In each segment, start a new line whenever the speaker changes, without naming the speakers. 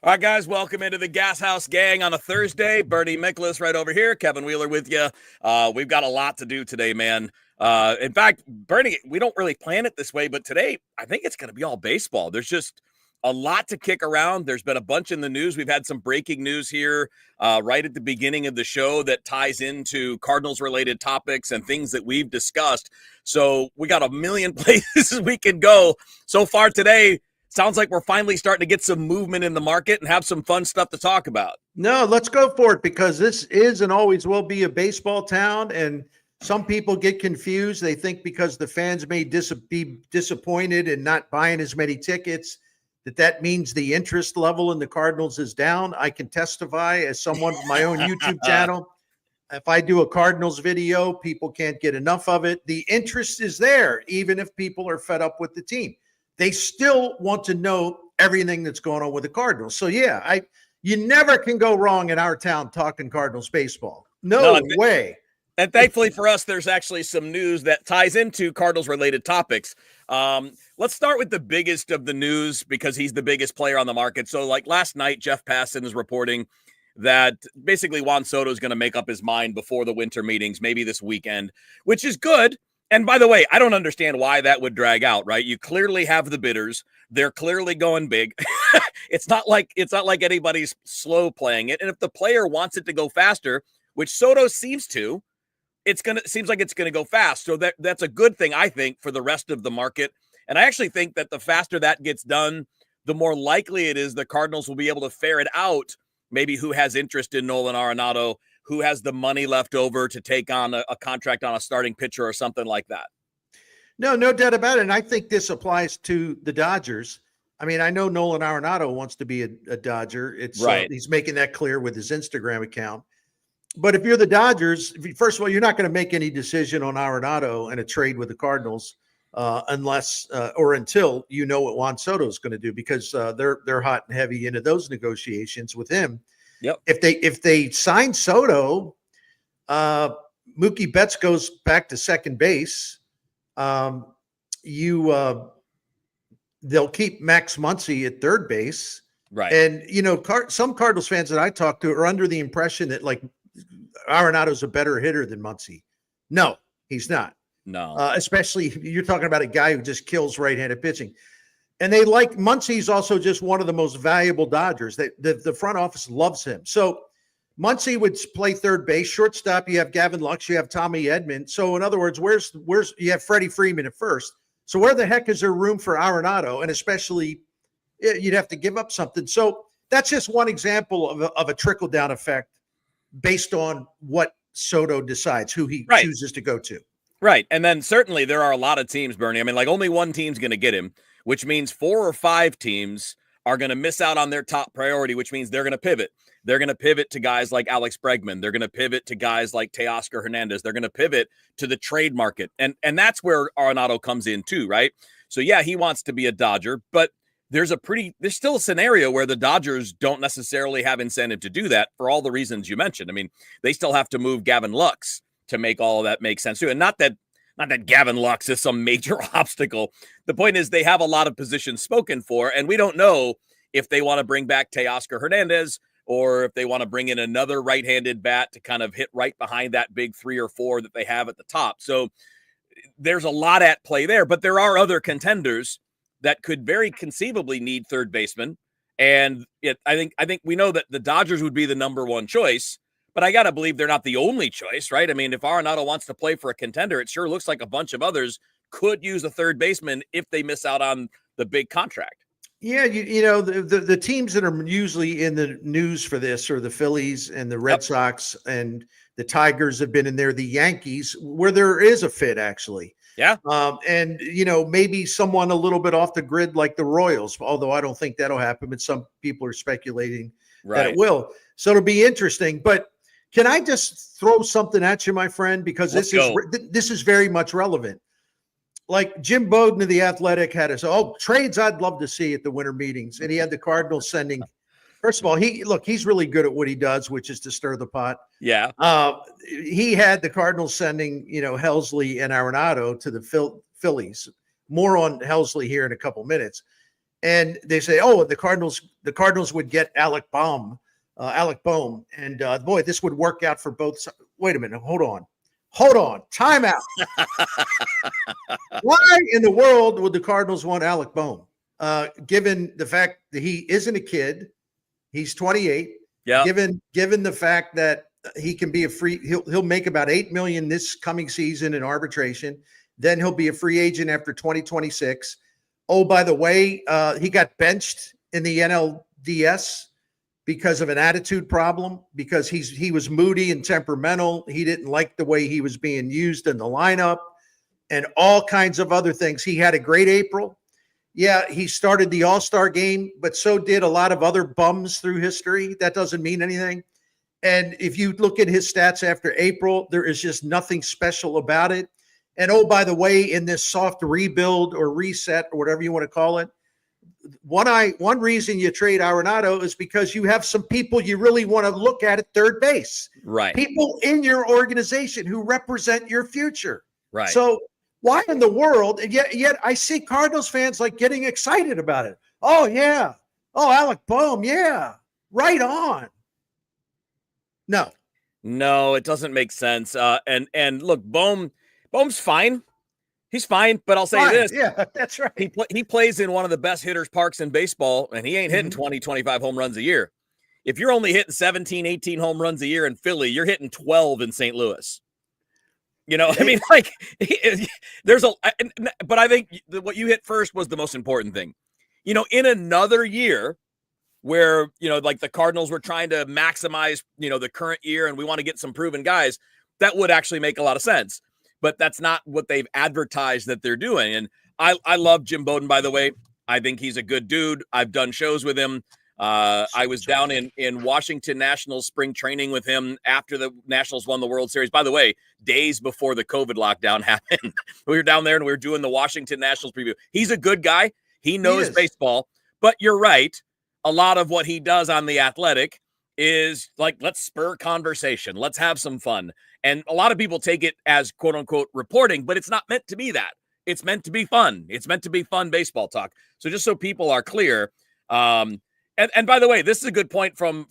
All right, guys, welcome into the Gashouse Gang on a Thursday. Bernie Miklasz right over here. Kevin Wheeler with you. We've got a lot to do today, man. In fact, Bernie, we don't really plan it this way, but today I think it's going to be all baseball. There's just a lot to kick around. There's been a bunch in the news. We've had some breaking news here right at the beginning of the show that ties into Cardinals-related topics and things that we've discussed. So we got a million places we can go. So far today, sounds like we're finally starting to get some movement in the market and have some fun stuff to talk about.
No, let's go for it, because this is and always will be a baseball town. And some people get confused. They think because the fans may be disappointed and not buying as many tickets, that means the interest level in the Cardinals is down. I can testify as someone from my own YouTube channel. If I do a Cardinals video, people can't get enough of it. The interest is there, even if people are fed up with the team. They still want to know everything that's going on with the Cardinals. So, yeah, you never can go wrong in our town talking Cardinals baseball. No way.
And thankfully for us, there's actually some news that ties into Cardinals-related topics. Let's start with the biggest of the news, because he's the biggest player on the market. So, like last night, Jeff Passan is reporting that basically Juan Soto is going to make up his mind before the winter meetings, maybe this weekend, which is good. And by the way, I don't understand why that would drag out, right? You clearly have the bidders. They're clearly going big. It's not like anybody's slow playing it. And if the player wants it to go faster, which Soto seems to, seems like it's gonna go fast. So that's a good thing, I think, for the rest of the market. And I actually think that the faster that gets done, the more likely it is the Cardinals will be able to ferret out maybe who has interest in Nolan Arenado, who has the money left over to take on a contract on a starting pitcher or something like that.
No doubt about it. And I think this applies to the Dodgers. I mean, I know Nolan Arenado wants to be a Dodger. It's right. He's making that clear with his Instagram account. But if you're the Dodgers, first of all, you're not going to make any decision on Arenado and a trade with the Cardinals unless or until you know what Juan Soto is going to do, because they're hot and heavy into those negotiations with him.
Yep.
If they sign Soto, Mookie Betts goes back to second base. They'll keep Max Muncy at third base.
Right.
And some Cardinals fans that I talk to are under the impression that like Arenado's a better hitter than Muncy. No, he's not.
No.
Especially you're talking about a guy who just kills right-handed pitching. And they like Muncy's also just one of the most valuable Dodgers. The front office loves him. So Muncy would play third base. Shortstop, you have Gavin Lux, you have Tommy Edman. So in other words, where's you have Freddie Freeman at first. So where the heck is there room for Arenado? And especially you'd have to give up something. So that's just one example of a trickle-down effect based on what Soto decides, who he chooses to go to.
Right. And then certainly there are a lot of teams, Bernie. I mean, like only one team's going to get him, which means 4 or 5 teams are going to miss out on their top priority, which means they're going to pivot. They're going to pivot to guys like Alex Bregman. They're going to pivot to guys like Teoscar Hernandez. They're going to pivot to the trade market. And that's where Arenado comes in too, right? So yeah, he wants to be a Dodger, but there's still a scenario where the Dodgers don't necessarily have incentive to do that for all the reasons you mentioned. I mean, they still have to move Gavin Lux to make all of that make sense too. And not that Gavin Lux is some major obstacle. The point is they have a lot of positions spoken for, and we don't know if they want to bring back Teoscar Hernandez or if they want to bring in another right-handed bat to kind of hit right behind that big 3 or 4 that they have at the top. So there's a lot at play there, but there are other contenders that could very conceivably need third baseman. And I think we know that the Dodgers would be the number one choice, but I got to believe they're not the only choice, right? I mean, if Arenado wants to play for a contender, it sure looks like a bunch of others could use a third baseman if they miss out on the big contract.
Yeah, the teams that are usually in the news for this are the Phillies and the Red Sox, and the Tigers have been in there, the Yankees, where there is a fit actually.
Yeah.
And, maybe someone a little bit off the grid like the Royals, although I don't think that'll happen, but some people are speculating that it will. So it'll be interesting. But can I just throw something at you, my friend? Because this is very much relevant. Like Jim Bowden of The Athletic had trades I'd love to see at the winter meetings. And he had the Cardinals sending, first of all, he's really good at what he does, which is to stir the pot.
Yeah.
He had the Cardinals sending, Helsley and Arenado to the Phillies. More on Helsley here in a couple minutes. And they say, oh, the Cardinals would get Alec Bohm. And boy, this would work out for both sides. Wait a minute. Hold on. Time out. Why in the world would the Cardinals want Alec Bohm? Given the fact that he isn't a kid, he's 28.
Yeah.
Given the fact that he can be he'll make about $8 million this coming season in arbitration. Then he'll be a free agent after 2026. Oh, by the way, he got benched in the NLDS because of an attitude problem, because he was moody and temperamental. He didn't like the way he was being used in the lineup and all kinds of other things. He had a great April. Yeah, he started the All-Star game, but so did a lot of other bums through history. That doesn't mean anything. And if you look at his stats after April, there is just nothing special about it. And oh, by the way, in this soft rebuild or reset or whatever you want to call it, one reason you trade Arenado is because you have some people you really want to look at third base.
Right.
People in your organization who represent your future.
Right.
So why in the world? And yet I see Cardinals fans like getting excited about it. Oh, yeah. Oh, Alec Bohm. Yeah. Right on. No,
it doesn't make sense. And look, Bohm's fine. He's fine, but I'll say this.
Yeah, that's right.
He plays in one of the best hitters parks in baseball, and he ain't hitting 20, 25 home runs a year. If you're only hitting 17, 18 home runs a year in Philly, you're hitting 12 in St. Louis. I mean, like, but I think what you hit first was the most important thing. In another year where, like the Cardinals were trying to maximize, the current year and we want to get some proven guys, that would actually make a lot of sense. But that's not what they've advertised that they're doing. And I love Jim Bowden, by the way. I think he's a good dude. I've done shows with him. I was down in Washington Nationals spring training with him after the Nationals won the World Series. By the way, days before the COVID lockdown happened, we were down there and we were doing the Washington Nationals preview. He's a good guy. He knows baseball. But you're right. A lot of what he does on The Athletic is like, let's spur conversation. Let's have some fun. And a lot of people take it as quote unquote reporting, but it's not meant to be that. It's meant to be fun. It's meant to be fun baseball talk. So just so people are clear. And by the way, this is a good point from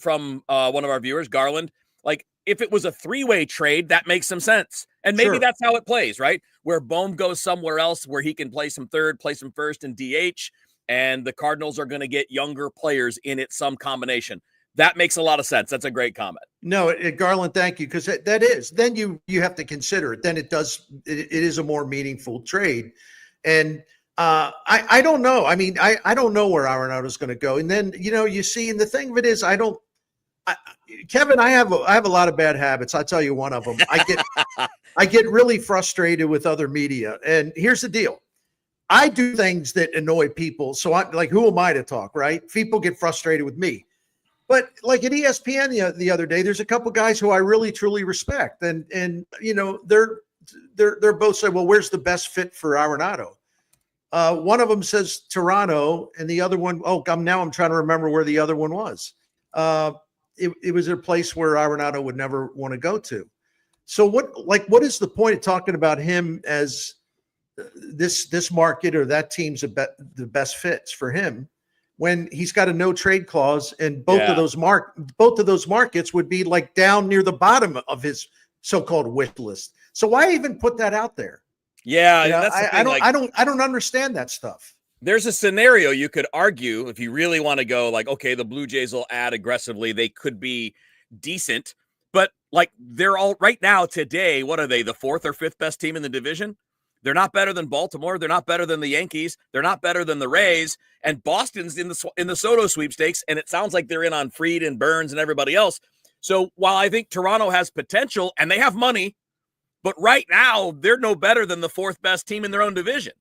one of our viewers, Garland. Like, if it was a three-way trade, that makes some sense. And maybe that's how it plays, right? Where Bohm goes somewhere else where he can play some third, play some first and DH, and the Cardinals are going to get younger players in it, some combination. That makes a lot of sense. That's a great comment.
No, Garland, thank you, because that is. Then you have to consider it. Then it is a more meaningful trade. And I don't know. I mean, I don't know where Arenado's going to go. And then, you see, and the thing of it is, Kevin, I have a lot of bad habits. I'll tell you one of them. I get really frustrated with other media. And here's the deal. I do things that annoy people. So I'm like, who am I to talk, right? People get frustrated with me. But like at ESPN the other day, there's a couple guys who I really truly respect, and they're both saying, well, where's the best fit for Arenado? One of them says Toronto, and the other one, I'm trying to remember where the other one was. It was a place where Arenado would never want to go to. So what is the point of talking about him as this market or that team's the best fits for him, when he's got a no trade clause, and both of those markets would be like down near the bottom of his so-called wish list. So why even put that out there?
Yeah,
I don't understand that stuff.
There's a scenario you could argue if you really want to go like, okay, the Blue Jays will add aggressively. They could be decent, but like they're all right now today. What are they? The fourth or fifth best team in the division? They're not better than Baltimore. They're not better than the Yankees. They're not better than the Rays. And Boston's in the Soto sweepstakes, and it sounds like they're in on Fried and Burns and everybody else. So while I think Toronto has potential and they have money, but right now they're no better than the fourth best team in their own division.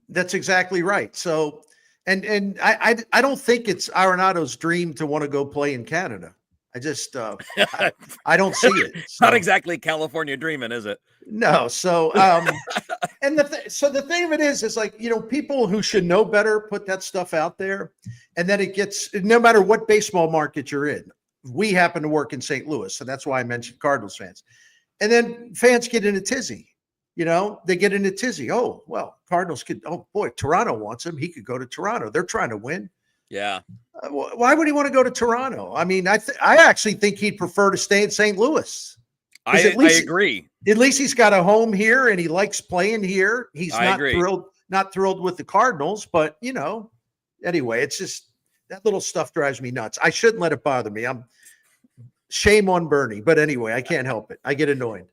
That's exactly right. So, and I don't think it's Arenado's dream to want to go play in Canada. I just I don't see it. So.
Not exactly California dreaming, is it?
No. So and the thing of it is like, people who should know better put that stuff out there, and then it gets, no matter what baseball market you're in. We happen to work in St. Louis, so that's why I mentioned Cardinals fans. And then fans get in a tizzy. They get in a tizzy. Oh, well, Cardinals could, oh boy, Toronto wants him. He could go to Toronto. They're trying to win.
Yeah.
Why would he want to go to Toronto? I mean, I actually think he'd prefer to stay in St. Louis.
I agree.
At least he's got a home here and he likes playing here. He's not thrilled with the Cardinals, but anyway, it's just that little stuff drives me nuts. I shouldn't let it bother me. Shame on Bernie, but anyway, I can't help it. I get annoyed.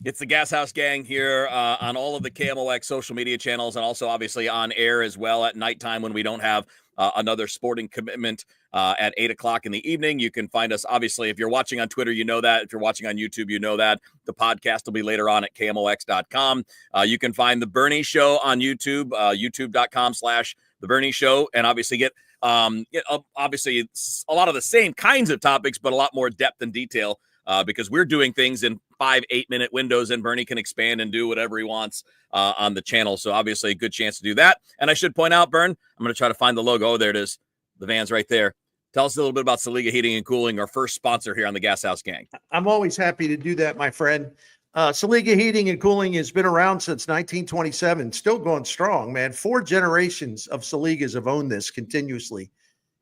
It's the Gashouse Gang here on all of the KMOX social media channels and also obviously on air as well at nighttime when we don't have another sporting commitment at 8 o'clock in the evening. You can find us, obviously, if you're watching on Twitter, you know that. If you're watching on YouTube, you know that. The podcast will be later on at KMOX.com. You can find The Bernie Show on YouTube, youtube.com/The Bernie Show, and obviously get obviously a lot of the same kinds of topics, but a lot more depth and detail because we're doing things in 5-8 minute windows, and Bernie can expand and do whatever he wants on the channel. So obviously a good chance to do that. And I should point out, Bern, I'm going to try to find the logo. Oh, there it is. The van's right there. Tell us a little bit about Saliga Heating and Cooling, our first sponsor here on the Gashouse Gang.
I'm always happy to do that, my friend. Saliga Heating and Cooling has been around since 1927, still going strong, man. 4 generations of Saligas have owned this continuously,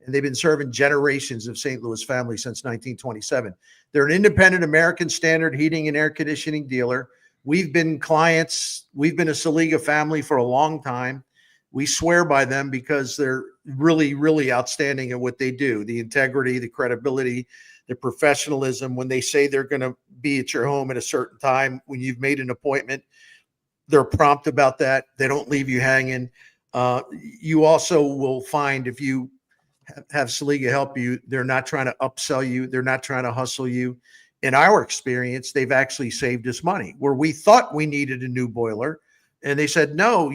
and they've been serving generations of St. Louis families since 1927. They're an independent American standard heating and air conditioning dealer. We've been clients. We've been a Saliga family for a long time. We swear by them because they're really, really outstanding at what they do. The integrity, the credibility, the professionalism. When they say they're going to be at your home at a certain time, when you've made an appointment, they're prompt about that. They don't leave you hanging. You also will find if you have Saliga help you, they're not trying to upsell you. They're not trying to hustle you. In our experience, they've actually saved us money where we thought we needed a new boiler. And they said, no,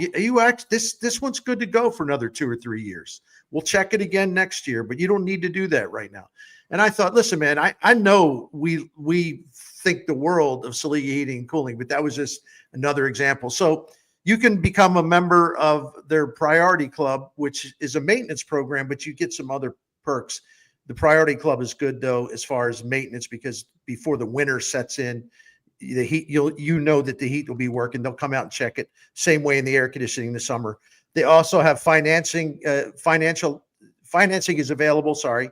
this one's good to go for another 2 or 3 years. We'll check it again next year, but you don't need to do that right now. And I thought, listen, man, I know we think the world of Saliga Heating and Cooling, but that was just another example. So you can become a member of their Priority Club, which is a maintenance program, but you get some other perks. The Priority Club is good, though, as far as maintenance, because before the winter sets in, the heat, you know that the heat will be working. They'll come out and check it. Same way in the air conditioning in the summer. They also have financing. Financing is available. Sorry.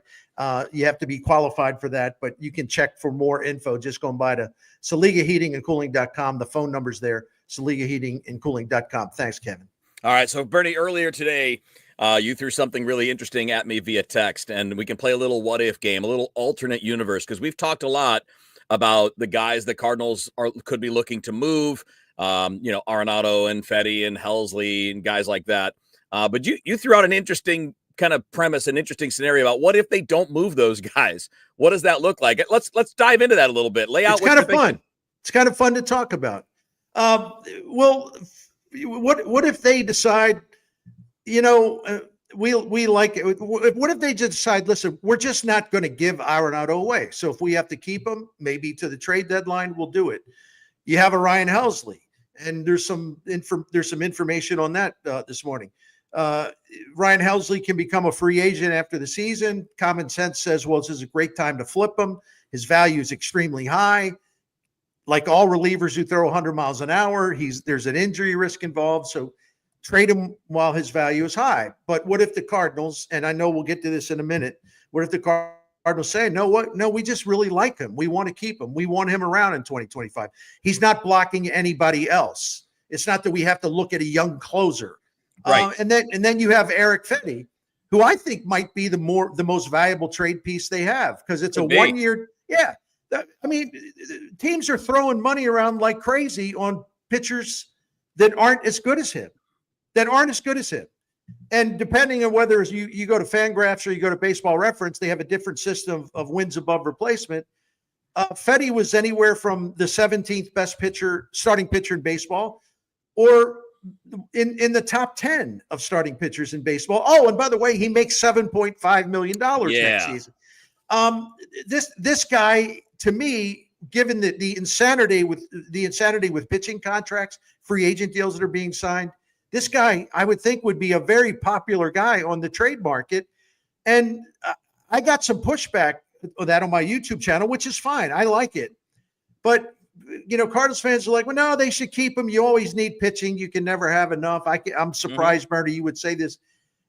You have to be qualified for that, but you can check for more info just going by to SaligaHeatingandCooling.com. The phone number's there, SaligaHeatingandCooling.com. Thanks, Kevin.
All right. So, Bernie, earlier today, you threw something really interesting at me via text, and we can play a little what-if game, a little alternate universe, because we've talked a lot about the guys the Cardinals could be looking to move, Arenado and Fetty and Helsley and guys like that. But you threw out an interesting kind of premise, an interesting scenario about what if they don't move those guys? What does that look like? Let's dive into that a little bit. Lay out.
It's kind of fun. It's kind of fun to talk about. Well, what if they decide, we like it. What if they just decide, listen, we're just not going to give Arenado away. So if we have to keep him, maybe to the trade deadline, we'll do it. You have a Ryan Helsley, and there's some information on that this morning. Ryan Helsley can become a free agent after the season. Common sense says, well, this is a great time to flip him. His value is extremely high. Like all relievers who throw 100 miles an hour, there's an injury risk involved. So trade him while his value is high. But what if the Cardinals, and I know we'll get to this in a minute, what if the Cardinals say, no, we just really like him. We want to keep him. We want him around in 2025. He's not blocking anybody else. It's not that we have to look at a young closer.
Right.
And then you have Eric Fetty, who I think might be the most valuable trade piece they have, because it's a 1 year. Yeah. I mean, teams are throwing money around like crazy on pitchers that aren't as good as him. And depending on whether you go to Fangraphs or you go to Baseball Reference, they have a different system of wins above replacement. Fetty was anywhere from the 17th best starting pitcher in baseball, or in the top 10 of starting pitchers in baseball. Oh, and by the way, he makes $7.5 million next season. This guy, to me, given the insanity with pitching contracts, free agent deals that are being signed, this guy, I would think, would be a very popular guy on the trade market. And I got some pushback on that on my YouTube channel, which is fine. I like it. But Cardinals fans are like, well, no, they should keep him. You always need pitching. You can never have enough. I'm surprised, Bernie, you would say this.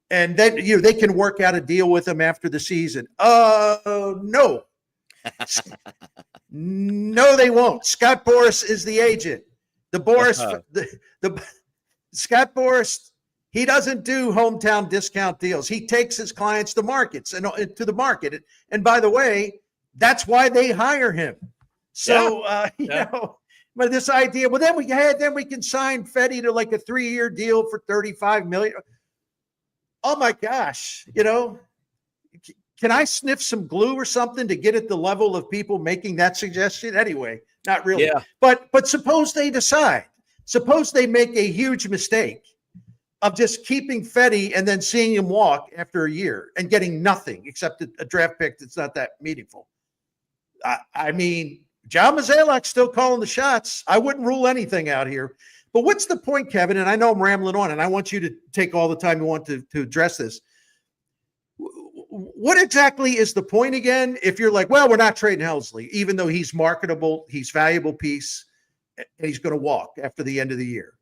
And then, they can work out a deal with him after the season. No. No, they won't. Scott Boras is the agent. The Scott Boras, he doesn't do hometown discount deals. He takes his clients to markets and to the market. And by the way, that's why they hire him. So, but this idea, well, then we can sign Fetty to like a 3-year deal for $35 million. Oh my gosh, can I sniff some glue or something to get at the level of people making that suggestion? Anyway, not really.
Yeah.
But suppose they decide. Suppose they make a huge mistake of just keeping Fetty and then seeing him walk after a year and getting nothing except a draft pick that's not that meaningful. I mean, John Mozeliak's still calling the shots. I wouldn't rule anything out here. But what's the point, Kevin? And I know I'm rambling on, and I want you to take all the time you want to address this. What exactly is the point again? If you're like, well, we're not trading Helsley, even though he's marketable, he's valuable piece, and he's going to walk after the end of the year.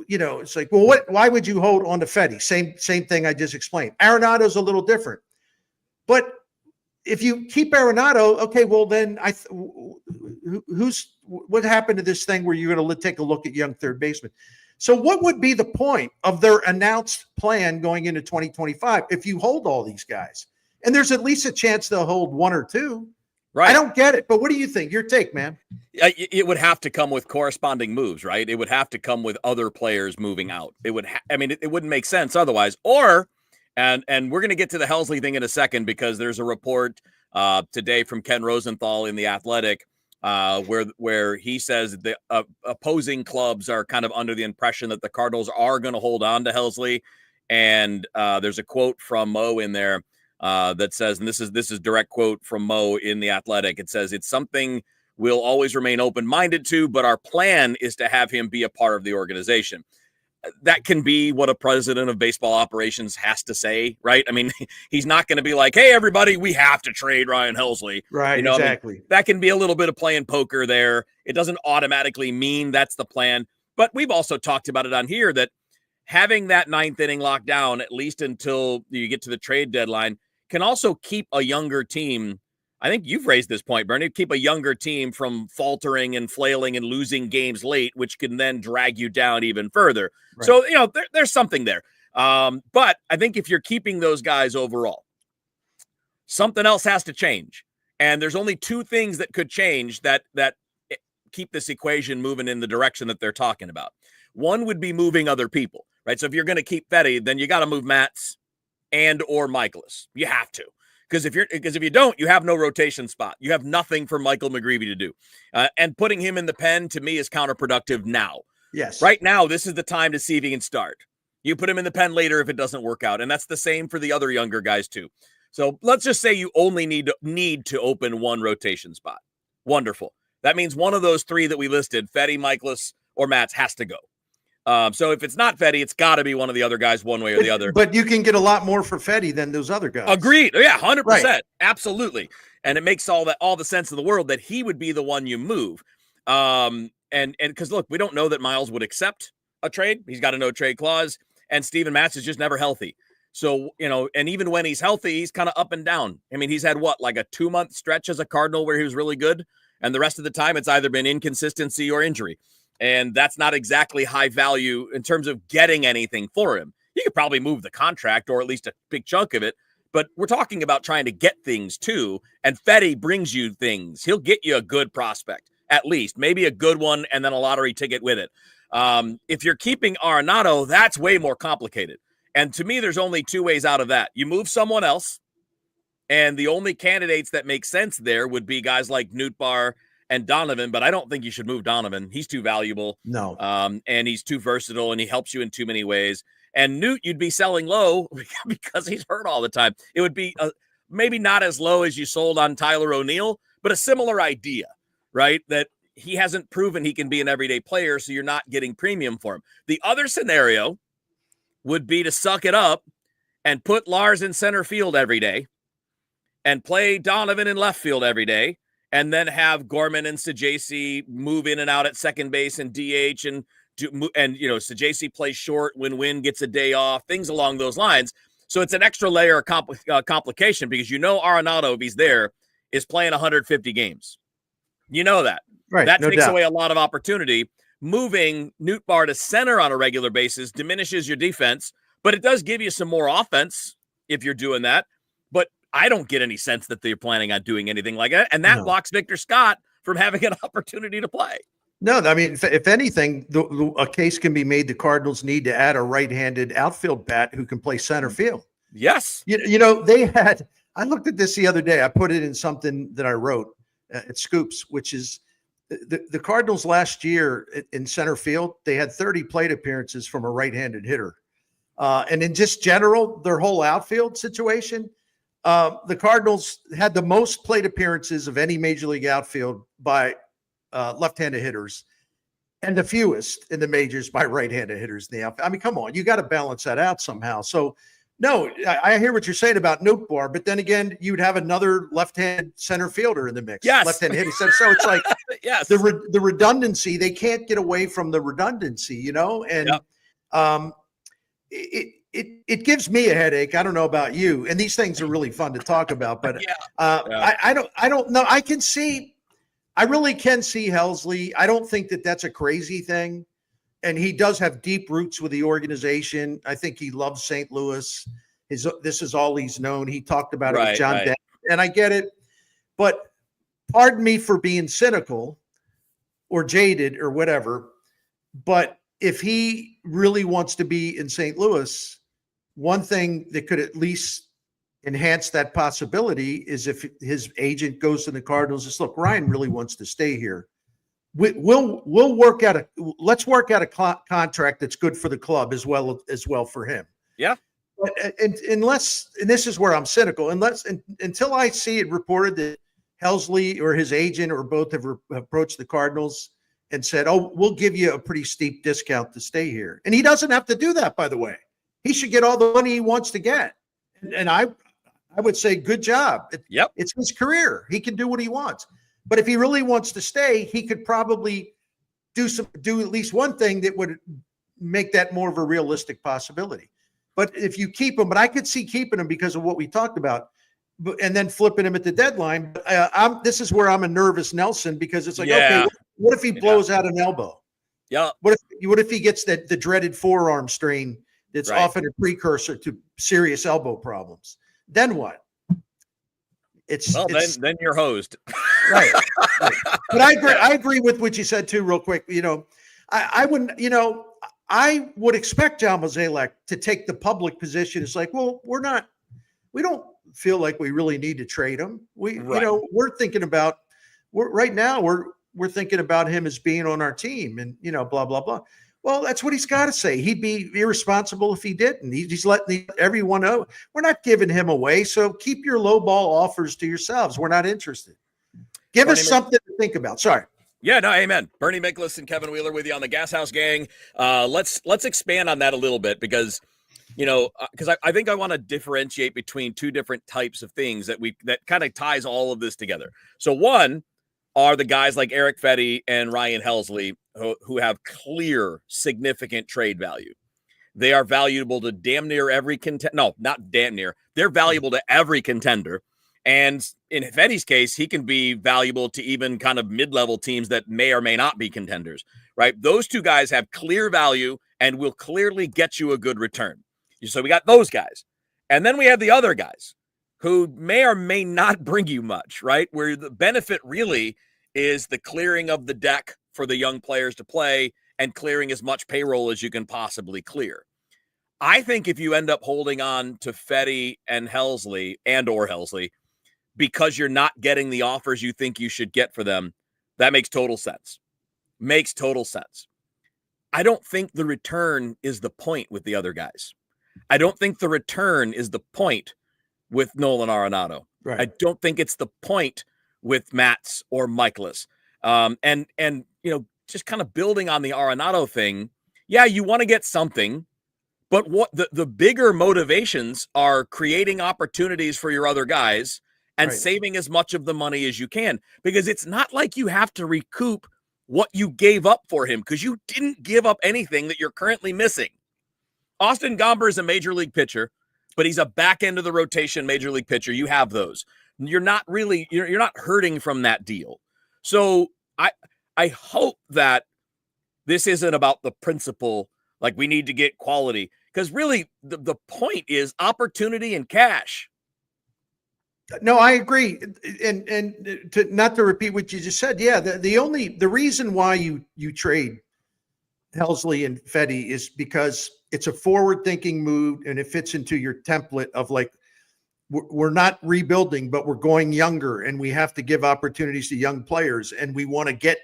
It's like, well, why would you hold on to Fetty? Same thing I just explained. Arenado's a little different. But if you keep Arenado, okay, well then what happened to this thing where you're going to take a look at young third baseman? So what would be the point of their announced plan going into 2025 if you hold all these guys? And there's at least a chance they'll hold one or two. Right. I don't get it, but what do you think? Your take, man.
It would have to come with corresponding moves, right? It would have to come with other players moving out. It would it wouldn't make sense otherwise. Or and we're going to get to the Helsley thing in a second because there's a report today from Ken Rosenthal in The Athletic where he says the opposing clubs are kind of under the impression that the Cardinals are going to hold on to Helsley. And there's a quote from Mo in there that says, and this is direct quote from Mo in The Athletic. It says, it's something we'll always remain open-minded to, but our plan is to have him be a part of the organization. That can be what a president of baseball operations has to say, right? I mean, he's not going to be like, hey, everybody, we have to trade Ryan Helsley.
Right, exactly.
I mean, that can be a little bit of playing poker there. It doesn't automatically mean that's the plan. But we've also talked about it on here that having that ninth inning locked down, at least until you get to the trade deadline, can also keep a younger team. I think you've raised this point, Bernie, keep a younger team from faltering and flailing and losing games late, which can then drag you down even further. Right. So, there's something there. But I think if you're keeping those guys overall, something else has to change. And there's only two things that could change that keep this equation moving in the direction that they're talking about. One would be moving other people, right? So if you're going to keep Fetty, then you got to move Matz and or Michaelis. You have to. Because if you don't, you have no rotation spot. You have nothing for Michael McGreevy to do. And putting him in the pen, to me, is counterproductive now.
Yes.
Right now, this is the time to see if he can start. You put him in the pen later if it doesn't work out. And that's the same for the other younger guys, too. So let's just say you only need to open one rotation spot. Wonderful. That means one of those three that we listed, Fetty, Michaelis, or Matz, has to go. So if it's not Fetty, it's got to be one of the other guys one way or the other.
But you can get a lot more for Fetty than those other guys.
Agreed. Yeah, 100%.
Right.
Absolutely. And it makes all the sense in the world that he would be the one you move. And because, look, we don't know that Miles would accept a trade. He's got a no-trade clause. And Steven Matz is just never healthy. So, and even when he's healthy, he's kind of up and down. I mean, he's had like a 2-month stretch as a Cardinal where he was really good. And the rest of the time, it's either been inconsistency or injury. And that's not exactly high value in terms of getting anything for him. You could probably move the contract or at least a big chunk of it. But we're talking about trying to get things too. And Fetty brings you things. He'll get you a good prospect, at least. Maybe a good one and then a lottery ticket with it. If you're keeping Arenado, that's way more complicated. And to me, there's only two ways out of that. You move someone else. And the only candidates that make sense there would be guys like Nootbaar and Donovan, but I don't think you should move Donovan. He's too valuable.
No.
And he's too versatile, and he helps you in too many ways. And Newt, you'd be selling low because he's hurt all the time. It would be maybe not as low as you sold on Tyler O'Neill, but a similar idea, right? That he hasn't proven he can be an everyday player, so you're not getting premium for him. The other scenario would be to suck it up and put Lars in center field every day and play Donovan in left field every day, and then have Gorman and Sajaci move in and out at second base and DH and Sajaci plays short when Wynn gets a day off, things along those lines. So it's an extra layer of complication because Arenado, if he's there, is playing 150 games. You know that.
Right.
That
no
takes
doubt.
away a lot of opportunity. Moving Nootbaar to center on a regular basis diminishes your defense, but it does give you some more offense if you're doing that. But I don't get any sense that they're planning on doing anything like that. And that blocks Victor Scott from having an opportunity to play.
No, I mean, if anything, a case can be made the Cardinals need to add a right-handed outfield bat who can play center field.
Yes.
I looked at this the other day. I put it in something that I wrote at Scoops, which is the Cardinals last year in center field, they had 30 plate appearances from a right-handed hitter. And in just general, their whole outfield situation, the Cardinals had the most plate appearances of any major league outfield by left-handed hitters, and the fewest in the majors by right-handed hitters in the outfield. I mean, come on, you got to balance that out somehow. So, no, I hear what you're saying about Nootbaar, but then again, you'd have another left-hand center fielder in the mix.
Yes,
left-hand hitter. So it's like
yes,
the redundancy. They can't get away from the redundancy, and it gives me a headache. I don't know about you, and these things are really fun to talk about, but I don't know. I really can see Helsley. I don't think that that's a crazy thing. And he does have deep roots with the organization. I think he loves St. Louis. This is all he's known. He talked about it with John Denver, and I get it. But pardon me for being cynical or jaded or whatever. But if he really wants to be in St. Louis, one thing that could at least enhance that possibility is if his agent goes to the Cardinals and says, look, Ryan really wants to stay here. We'll work out let's work out a contract that's good for the club as well for him.
Yeah.
And this is where I'm cynical, until I see it reported that Helsley or his agent or both have approached the Cardinals and said, oh, we'll give you a pretty steep discount to stay here. And he doesn't have to do that, by the way. He should get all the money he wants to get. And I would say, good job. It's his career. He can do what he wants. But if he really wants to stay, he could probably do at least one thing that would make that more of a realistic possibility. But if you keep him, but I could see keeping him because of what we talked about, and then flipping him at the deadline. This is where I'm a nervous Nelson, because it's like, okay, what if he blows out an elbow?
Yeah.
What if he gets the dreaded forearm strain that's often a precursor to serious elbow problems? Then what?
Then you're hosed.
Right. But I agree with what you said too, real quick. I would expect John Mozeliak to take the public position. It's like, well, we don't feel like we really need to trade him. We're thinking about we're thinking about him as being on our team, and blah blah blah. Well, that's what he's got to say. He'd be irresponsible if he didn't. He's letting everyone know we're not giving him away. So keep your low ball offers to yourselves. We're not interested. Give us something to think about. Sorry.
Yeah, no, amen. Bernie Miklasz and Kevin Wheeler with you on the Gashouse Gang. Let's expand on that a little bit, because I think I want to differentiate between two different types of things that kind of ties all of this together. So one are the guys like Eric Fetty and Ryan Helsley who have clear, significant trade value. They are valuable to damn near every contender. No, not damn near. They're valuable to every contender. And in Fetty's case, he can be valuable to even kind of mid-level teams that may or may not be contenders, right? Those two guys have clear value and will clearly get you a good return. So we got those guys. And then we have the other guys who may or may not bring you much, right? Where the benefit really is the clearing of the deck for the young players to play and clearing as much payroll as you can possibly clear. I think if you end up holding on to Fetty and Helsley or Helsley because you're not getting the offers you think you should get for them, that makes total sense. Makes total sense. I don't think the return is the point with the other guys. I don't think the return is the point with Nolan Arenado.
Right.
I don't think it's the point with Matz or Miklasz. And just kind of building on the Arenado thing. Yeah, you want to get something, but what the bigger motivations are creating opportunities for your other guys and
Right.
saving as much of the money as you can, because it's not like you have to recoup what you gave up for him, because you didn't give up anything that you're currently missing. Austin Gomber is a major league pitcher, but he's a back end of the rotation major league pitcher. You have those. You're not hurting from that deal. So I hope that this isn't about the principle, like we need to get quality, because really the point is opportunity and cash.
No, I agree. And not to repeat what you just said. Yeah. The reason why you trade Helsley and Fedde is because it's a forward thinking move and it fits into your template of like, we're not rebuilding, but we're going younger and we have to give opportunities to young players and we want to get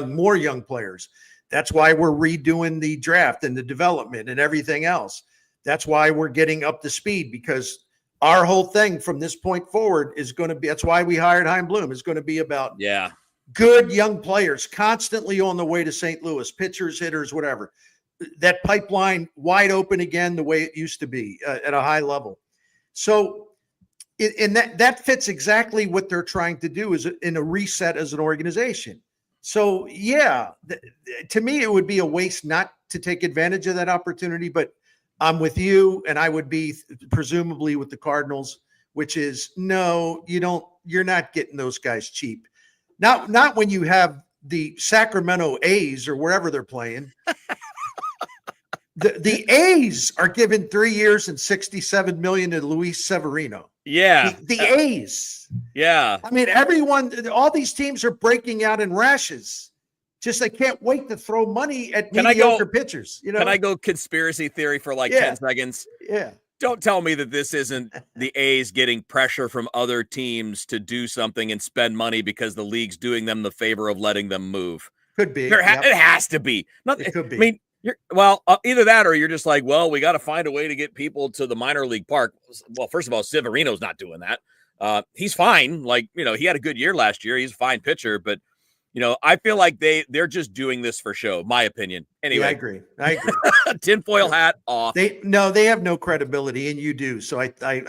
more young players. That's why we're redoing the draft and the development and everything else. That's why we're getting up to speed, because our whole thing from this point forward is going to be, that's why we hired Chaim Bloom, is going to be about good young players constantly on the way to St. Louis, pitchers, hitters, whatever. That pipeline wide open again, the way it used to be at a high level. So, and that fits exactly what they're trying to do, is in a reset as an organization. So yeah, to me, it would be a waste not to take advantage of that opportunity, but I'm with you, and I would be presumably with the Cardinals, which is no, you're not getting those guys cheap. Not when you have the Sacramento A's or wherever they're playing. The A's are given 3 years and $67 million to Luis Severino.
Yeah.
The A's.
Yeah.
I mean, all these teams are breaking out in rashes. Just they can't wait to throw money at mediocre pitchers.
Can I go conspiracy theory for 10 seconds?
Yeah.
Don't tell me that this isn't the A's getting pressure from other teams to do something and spend money because the league's doing them the favor of letting them move.
Could be.
It has to be.
It could be.
I mean, either that or you're just like, well, we got to find a way to get people to the minor league park. Well, first of all, Severino's not doing that. He's fine. He had a good year last year. He's a fine pitcher, but I feel like they're just doing this for show, my opinion. Anyway,
yeah, I agree.
Tinfoil hat off.
They have no credibility, and you do. So I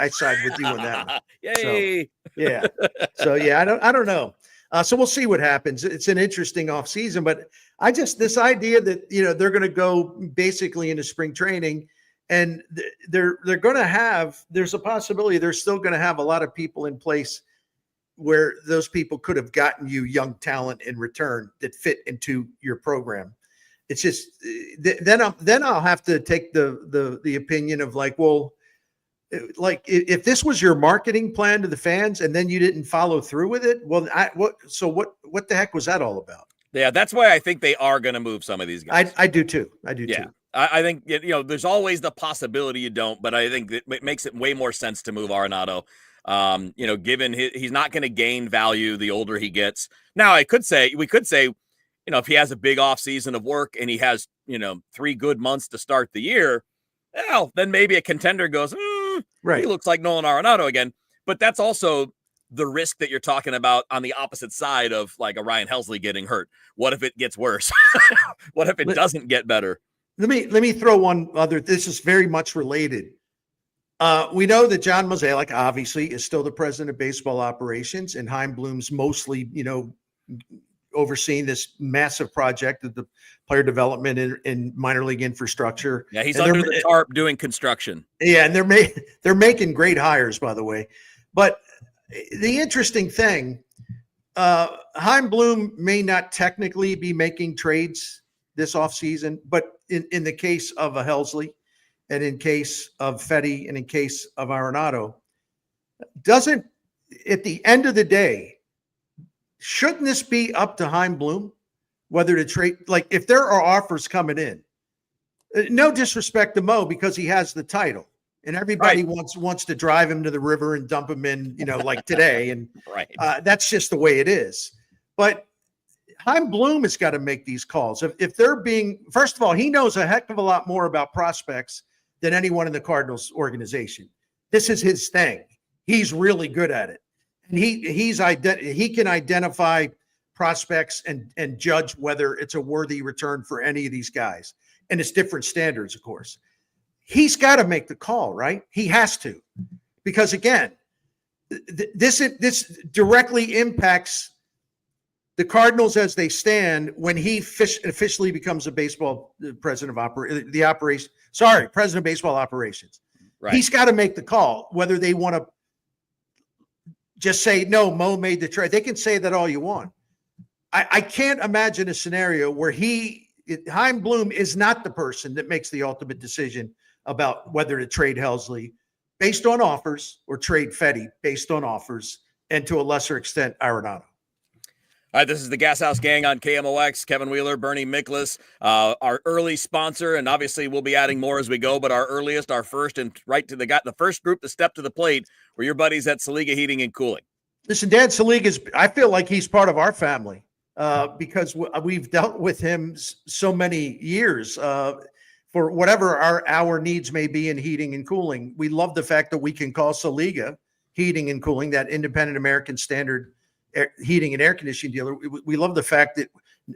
side with you on that one.
Yay.
So, yeah. So yeah, I don't know. So we'll see what happens. It's an interesting off season, but this idea that, they're going to go basically into spring training and they're going to have, there's a possibility they're still going to have a lot of people in place where those people could have gotten you young talent in return that fit into your program. It's just, then I'll have to take the opinion of if this was your marketing plan to the fans and then you didn't follow through with it, what the heck was that all about?
Yeah, that's why I think they are going to move some of these guys.
I do too. Too.
I think, there's always the possibility you don't, but I think it makes it way more sense to move Arenado. Given he's not going to gain value the older he gets. Now, we could say, if he has a big off season of work and he has, 3 good months to start the year, well, then maybe a contender goes, right. He looks like Nolan Arenado again. But that's also the risk that you're talking about on the opposite side of a Ryan Helsley getting hurt. What if it gets worse? What if it doesn't get better?
Let me throw one other. This is very much related. We know that John Mozeliak obviously is still the president of baseball operations, and Chaim Bloom's mostly, overseeing this massive project of the player development in minor league infrastructure.
Yeah, he's under the tarp doing construction.
Yeah, and they're making great hires, by the way. But the interesting thing, Chaim Bloom may not technically be making trades this offseason, but in the case of a Helsley, and in case of Fedde, and in case of Arenado, at the end of the day, shouldn't this be up to Chaim Bloom whether to trade? If there are offers coming in, no disrespect to Mo because he has the title and everybody wants to drive him to the river and dump him in, like today. And that's just the way it is. But Chaim Bloom has got to make these calls. If they're first of all, he knows a heck of a lot more about prospects than anyone in the Cardinals organization. This is his thing. He's really good at it. And he can identify prospects and judge whether it's a worthy return for any of these guys. And it's different standards, of course. He's got to make the call, right? He has to. Because again, this directly impacts the Cardinals as they stand when he officially becomes a baseball president of president of baseball operations. Right. He's got to make the call whether they want to just say, no, Mo made the trade. They can say that all you want. I can't imagine a scenario where Chaim Bloom is not the person that makes the ultimate decision about whether to trade Helsley based on offers or trade Fetty based on offers, and to a lesser extent, Arenado.
All right, this is the Gashouse Gang on KMOX. Kevin Wheeler, Bernie Miklasz, our early sponsor, and obviously we'll be adding more as we go, but our earliest, our first, and right to the first group to step to the plate were your buddies at Saliga Heating and Cooling.
Listen, Dan Saliga I feel like he's part of our family because we've dealt with him so many years for whatever our needs may be in heating and cooling. We love the fact that we can call Saliga Heating and Cooling, that independent American standard heating and air conditioning dealer. We love the fact that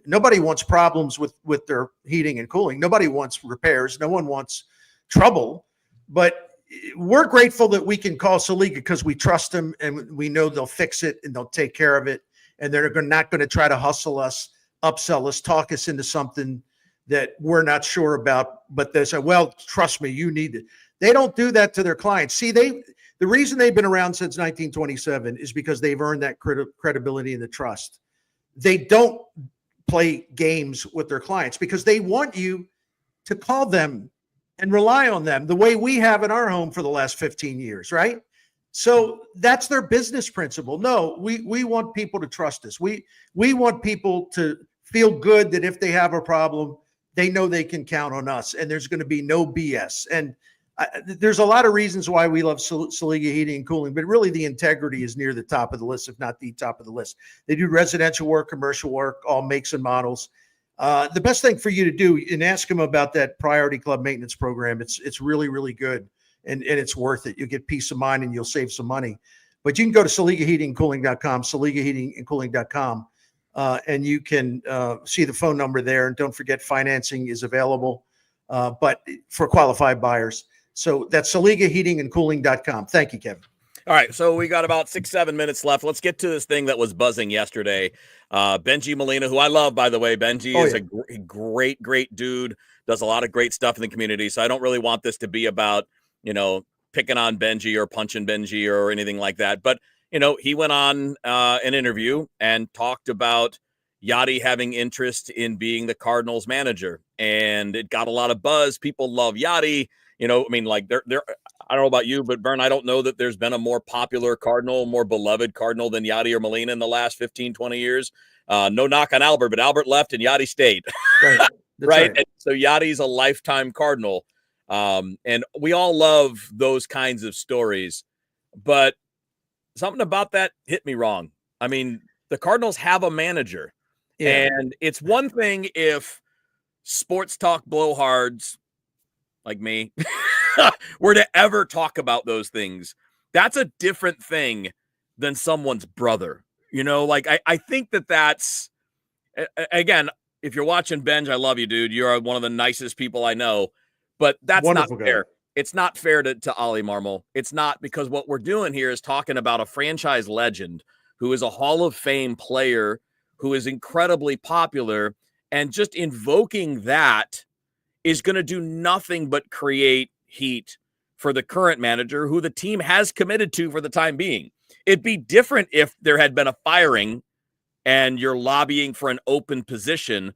nobody wants problems with their heating and cooling. Nobody wants repairs. No one wants trouble. But we're grateful that we can call Saliga because we trust them and we know they'll fix it and they'll take care of it. And they're not going to try to hustle us, upsell us, talk us into something that we're not sure about. But they say, well, trust me, you need it. They don't do that to their clients. See, the reason they've been around since 1927 is because they've earned that credibility and the trust. They don't play games with their clients because they want you to call them and rely on them the way we have in our home for the last 15 years, right? So that's their business principle. No, we want people to trust us. We want people to feel good that if they have a problem, they know they can count on us and there's going to be no BS. And there's a lot of reasons why we love Saliga Heating and Cooling, but really the integrity is near the top of the list, if not the top of the list. They do residential work, commercial work, all makes and models. The best thing for you to do and ask them about that Priority Club maintenance program. It's really, really good, and it's worth it. You'll get peace of mind and you'll save some money. But you can go to SaligaHeatingandCooling.com, SaligaHeatingandCooling.com, and you can see the phone number there. And don't forget, financing is available, but for qualified buyers. So that's SaligaHeatingandCooling.com. Thank you, Kevin.
All right, so we got about 6-7 minutes left. Let's get to this thing that was buzzing yesterday. Benji Molina, who I love, by the way. Benji is a great, great dude, does a lot of great stuff in the community. So I don't really want this to be about, picking on Benji or punching Benji or anything like that. But, he went on an interview and talked about Yadi having interest in being the Cardinals manager. And it got a lot of buzz. People love Yadi. I don't know about you, but Bern, I don't know that there's been a more popular Cardinal, more beloved Cardinal than Yadier Molina in the last 15, 20 years. No knock on Albert, but Albert left and Yadi stayed.
Right.
Right. And so Yadi's a lifetime Cardinal. And we all love those kinds of stories, but something about that hit me wrong. I mean, the Cardinals have a manager, and it's one thing if sports talk blowhards like me were to ever talk about those things. That's a different thing than someone's brother. I think that's, again, if you're watching Benj, I love you, dude. You're one of the nicest people I know, but that's wonderful, not fair. Guy. It's not fair to Ollie Marmol. It's not, because what we're doing here is talking about a franchise legend who is a Hall of Fame player who is incredibly popular, and just invoking that is going to do nothing but create heat for the current manager, who the team has committed to for the time being. It'd be different if there had been a firing and you're lobbying for an open position.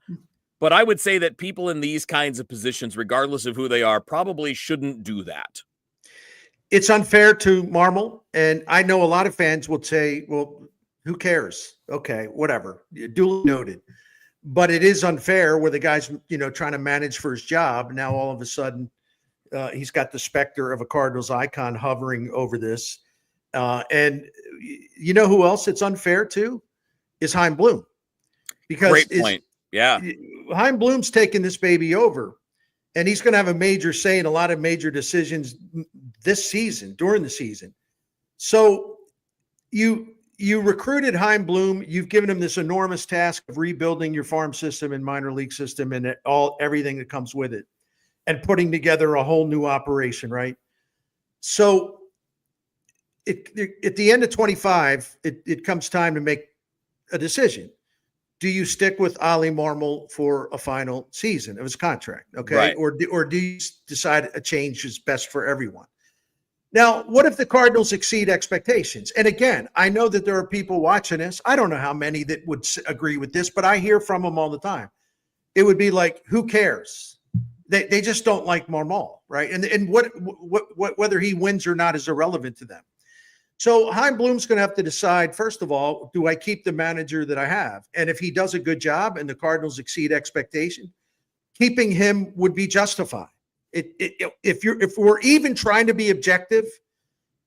But I would say that people in these kinds of positions, regardless of who they are, probably shouldn't do that.
It's unfair to Marmol. And I know a lot of fans will say, well, who cares? Okay, whatever. Duly noted. But it is unfair where the guy's, trying to manage for his job. Now, all of a sudden, he's got the specter of a Cardinals icon hovering over this. And you know who else it's unfair to is Chaim Bloom. Because
great point. Yeah.
Chaim Bloom's taking this baby over, and he's going to have a major say in a lot of major decisions this season, during the season. So you recruited Chaim Bloom. You've given him this enormous task of rebuilding your farm system and minor league system and everything that comes with it, and putting together a whole new operation, right? So at the end of 25, it comes time to make a decision. Do you stick with Ali Marmol for a final season of his contract? Okay.
Right.
Or do you decide a change is best for everyone? Now, what if the Cardinals exceed expectations? And again, I know that there are people watching this. I don't know how many that would agree with this, but I hear from them all the time. It would be like, who cares? They just don't like Marmol, right? And what whether he wins or not is irrelevant to them. So Chaim Bloom's going to have to decide, first of all, do I keep the manager that I have? And if he does a good job and the Cardinals exceed expectation, keeping him would be justified. If we're even trying to be objective,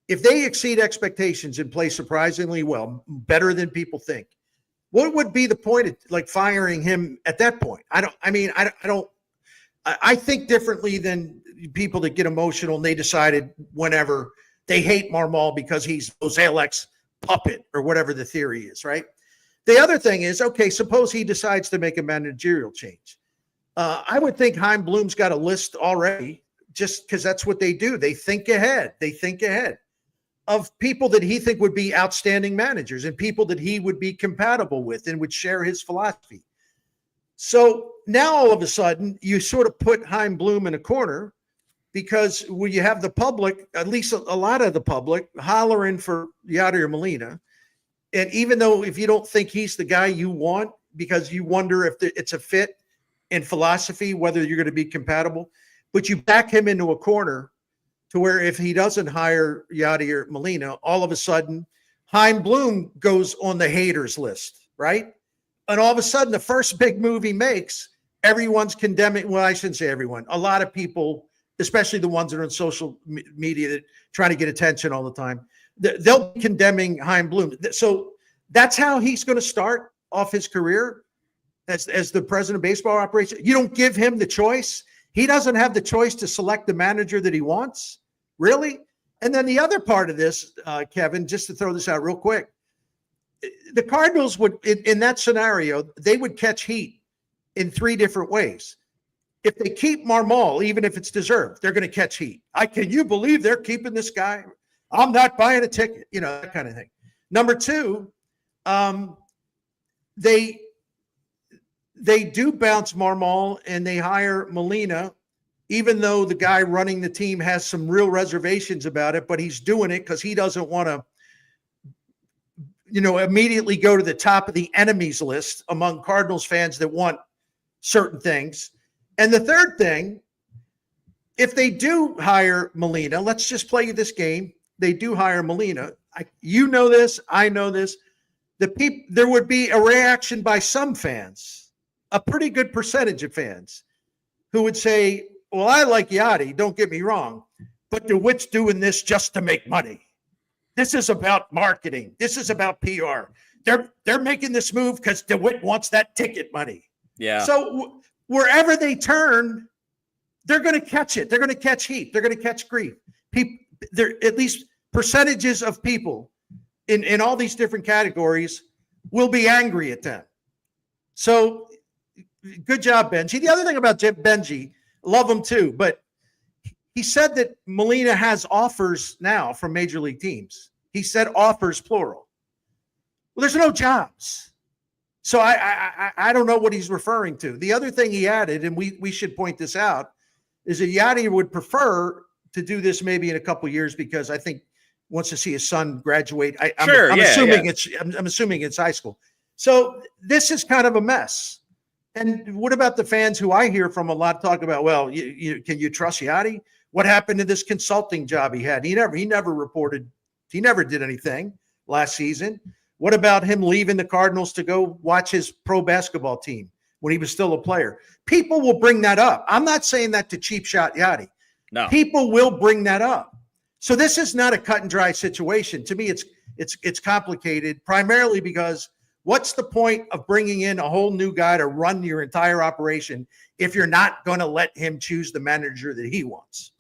if they exceed expectations and play surprisingly well, better than people think, what would be the point of like firing him at that point? I think differently than people that get emotional and they decided whenever they hate Marmol because he's Mosaic puppet or whatever the theory is, right? The other thing is, okay, suppose he decides to make a managerial change. I would think Chaim Bloom's got a list already just because that's what they do. They think ahead. They think ahead of people that he think would be outstanding managers and people that he would be compatible with and would share his philosophy. So now all of a sudden you sort of put Chaim Bloom in a corner because when you have the public, at least a lot of the public, hollering for Yadier Molina. And even though if you don't think he's the guy you want because you wonder if it's a fit in philosophy, whether you're going to be compatible, but you back him into a corner to where if he doesn't hire Yadier Molina, all of a sudden Chaim Bloom goes on the haters list, right? And all of a sudden the first big move he makes, everyone's condemning. Well, I shouldn't say everyone. A lot of people, especially the ones that are on social media that trying to get attention all the time, they'll be condemning Chaim Bloom. So that's how he's going to start off his career as the president of baseball operations. You don't give him the choice. He doesn't have the choice to select the manager that he wants. Really? And then the other part of this, Kevin, just to throw this out real quick, the Cardinals would, in that scenario, they would catch heat in three different ways. If they keep Marmol, even if it's deserved, they're going to catch heat. Can you believe they're keeping this guy? I'm not buying a ticket, that kind of thing. Number two, they do bounce Marmol and they hire Molina, even though the guy running the team has some real reservations about it, but he's doing it because he doesn't want to, immediately go to the top of the enemies list among Cardinals fans that want certain things. And the third thing, if they do hire Molina, let's just play this game. They do hire Molina. This, I know this. There would be a reaction by some fans, a pretty good percentage of fans, who would say, well, I like Yachty, don't get me wrong, but DeWitt's doing this just to make money. This is about marketing. This is about PR. They're making this move because DeWitt wants that ticket money.
Yeah.
So wherever they turn, they're going to catch it. They're going to catch heat. They're going to catch grief. There at least percentages of people in all these different categories will be angry at them. So good job, Benji. The other thing about Benji, love him too, but he said that Molina has offers now from major league teams. He said offers, plural. Well, there's no jobs. So I don't know what he's referring to. The other thing he added, and we should point this out, is that Yadier would prefer to do this maybe in a couple of years because I think wants to see his son graduate. I'm assuming it's high school. So this is kind of a mess. And what about the fans who I hear from a lot talk about, well, can you trust Yachty? What happened to this consulting job he had? He never reported. He never did anything last season. What about him leaving the Cardinals to go watch his pro basketball team when he was still a player? People will bring that up. I'm not saying that to cheap shot Yachty.
No.
People will bring that up. So this is not a cut and dry situation. To me, it's complicated primarily because what's the point of bringing in a whole new guy to run your entire operation if you're not going to let him choose the manager that he wants?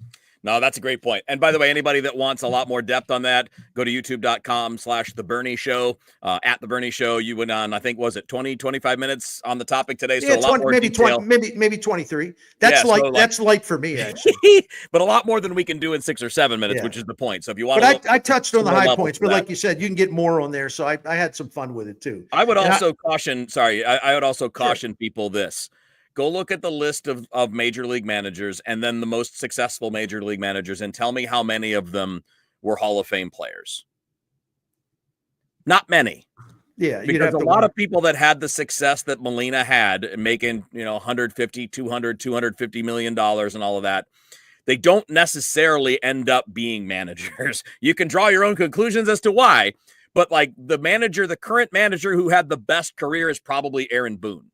No, that's a great point. And by the way, anybody that wants a lot more depth on that, go to youtube.com/The Bernie Show. At The Bernie Show, you went on, I think, was it 20, 25 minutes on the topic today? So
Yeah,
a lot more
maybe
detail.
20, maybe 23. That's that's light for me, actually.
But a lot more than we can do in 6 or 7 minutes, which is the point. So if you want
to I touched on the high points, but
that,
like you said, you can get more on there. So I had some fun with it too.
I would also caution, I would also caution people this. Go look at the list of major league managers and then the most successful major league managers and tell me how many of them were Hall of Fame players. Not many.
Yeah.
Because a lot of people that had the success that Molina had, making, 150, 200, $250 million and all of that, they don't necessarily end up being managers. You can draw your own conclusions as to why, but like the current manager who had the best career is probably Aaron Boone.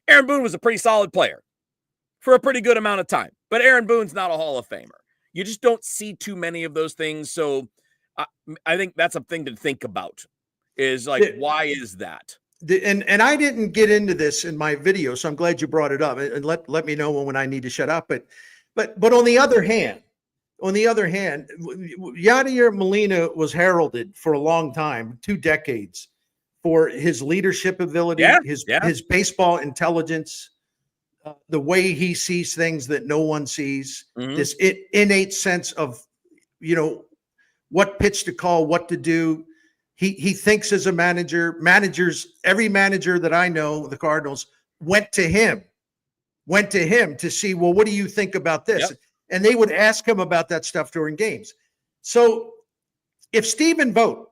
Aaron Boone was a pretty solid player for a pretty good amount of time, but Aaron Boone's not a Hall of Famer. You just don't see too many of those things. So I think that's a thing to think about is like, why is that?
And I didn't get into this in my video, so I'm glad you brought it up and let me know when I need to shut up. But on the other hand, Yadier Molina was heralded for a long time, 2 decades, for his leadership ability, his baseball intelligence, the way he sees things that no one sees, this innate sense of, what pitch to call, what to do. He thinks as a manager. Every manager that I know, the Cardinals, went to him to see, well, what do you think about this? Yep. And they would ask him about that stuff during games. So if Stephen Vogt,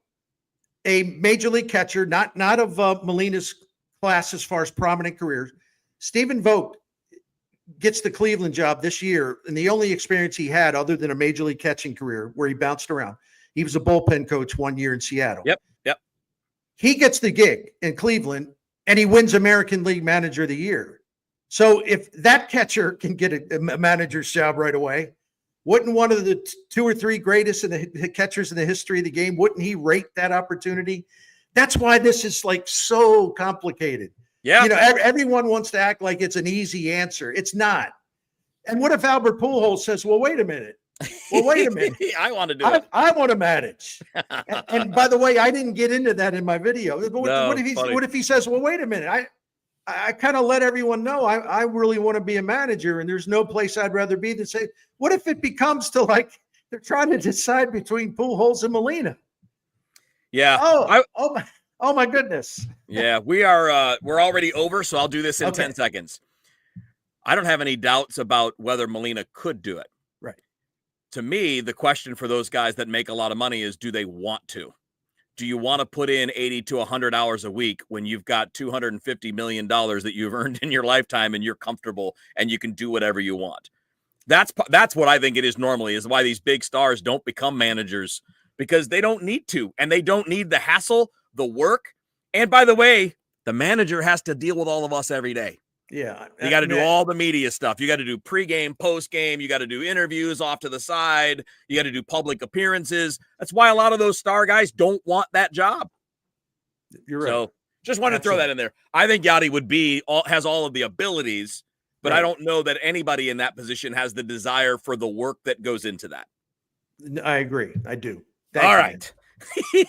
a major league catcher, not of Molina's class as far as prominent careers, Stephen Vogt gets the Cleveland job this year, and the only experience he had other than a major league catching career where he bounced around, he was a bullpen coach 1 year in Seattle.
Yep.
He gets the gig in Cleveland, and he wins American League Manager of the Year. So if that catcher can get a manager's job right away, wouldn't one of the 2 or 3 greatest catchers in the history of the game, wouldn't he rate that opportunity? That's why this is like so complicated. Yeah. Everyone wants to act like it's an easy answer. It's not. And what if Albert Pujols says, well, wait a minute.
I want to do it.
I want to manage. and by the way, I didn't get into that in my video. What if he says, well, wait a minute. I kind of let everyone know I really want to be a manager, and there's no place I'd rather be than say, what if it becomes to like they're trying to decide between Pujols and Molina?
Yeah.
Oh my goodness.
Yeah, we're already over, so I'll do this in 10 seconds. I don't have any doubts about whether Molina could do it.
Right.
To me, the question for those guys that make a lot of money is, do they want to? Do you want to put in 80 to 100 hours a week when you've got $250 million that you've earned in your lifetime and you're comfortable and you can do whatever you want? That's what I think it is normally, is why these big stars don't become managers, because they don't need to, and they don't need the hassle, the work. And by the way, the manager has to deal with all of us every day.
Yeah.
You got to do all the media stuff. You got to do pregame, postgame. You got to do interviews off to the side. You got to do public appearances. That's why a lot of those star guys don't want that job.
You're right.
So just wanted to throw that in there. I think Yadi has all of the abilities, but I don't know that anybody in that position has the desire for the work that goes into that.
I agree. I do.
All right.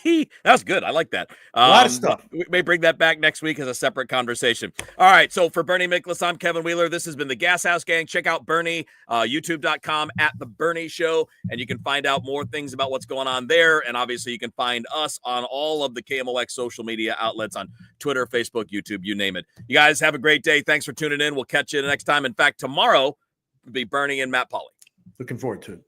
That was good. I like that.
A lot of stuff.
We may bring that back next week as a separate conversation. All right. So for Bernie Miklasz, I'm Kevin Wheeler. This has been the Gashouse Gang. Check out Bernie, youtube.com @The Bernie Show, and you can find out more things about what's going on there. And obviously you can find us on all of the KMOX social media outlets on Twitter, Facebook, YouTube, you name it. You guys have a great day. Thanks for tuning in. We'll catch you next time. In fact, tomorrow will be Bernie and Matt Pauley.
Looking forward to it.